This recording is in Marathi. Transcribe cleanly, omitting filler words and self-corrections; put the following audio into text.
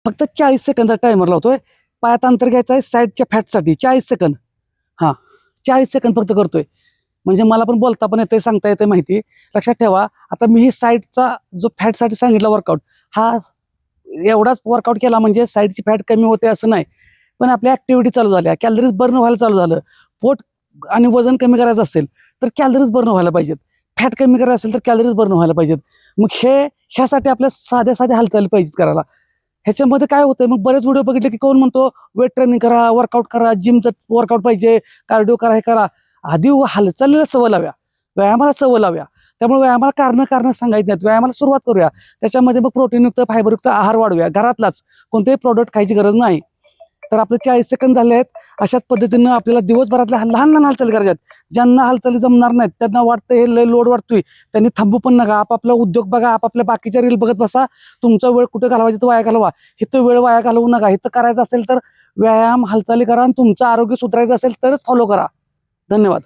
फक्त 40 सेकंदचा टायमर लावतोय. पायात अंतर घ्यायचं आहे साईडच्या फॅटसाठी 40 सेकंद. हां 40 सेकंद फक्त करतोय. म्हणजे मला पण बोलता पण येते, सांगता येते माहिती. लक्षात ठेवा, आता मी ही साईडचा जो फॅटसाठी सांगितला वर्कआउट, हा एवढाच वर्कआउट केला म्हणजे साईडची फॅट कमी होते असं नाही. पण आपल्या ॲक्टिव्हिटी चालू झाल्या, कॅलरीज बर्न व्हायला चालू झालं. पोट आणि वजन कमी करायचं असेल तर कॅलरीज बर्न व्हायला पाहिजेत. फॅट कमी करायचं असेल तर कॅलरीज बर्न व्हायला पाहिजेत. मग ह्यासाठी आपल्या साध्या हालचाली पाहिजेत करायला. ह्याच्यामध्ये काय होतंय, मग बरेच व्हिडिओ बघितले की कोण म्हणतो वेट ट्रेनिंग करा, वर्कआउट करा, जिमचं वर्कआउट पाहिजे, कार्डिओ करा, हे करा. आधी हालचालीला सवय लाव्या, व्यायामाला सवय लाव्या. त्यामुळे व्यायामाला कारणं सांगायची नाहीत, व्यायामाला सुरुवात करूया. त्याच्यामध्ये मग प्रोटीनयुक्त फायबरयुक्त आहार वाढवूया घरातलाच, कोणतेही प्रोडक्ट खायची गरज नाही. तर आपले 40 सेकंद झाले आहेत. अशाच पद्धतीनं आपल्याला दिवसभरातल्या लहान लहान हालचाली करायच्यात. ज्यांना हालचाली जमणार नाहीत, त्यांना वाटतं हे लय लोड वाटतोय, त्यांनी थांबू पण नका. आपापला उद्योग बघा, आपापल्या बाकीच्या रील बघत बसा. तुमचा वेळ कुठे घालवायचा तो वाया घालवा, इथं वेळ वाया घालवू नका. इथं करायचं असेल तर व्यायाम हालचाली करा आणि तुमचं आरोग्य सुधारायचं असेल तरच फॉलो करा. धन्यवाद.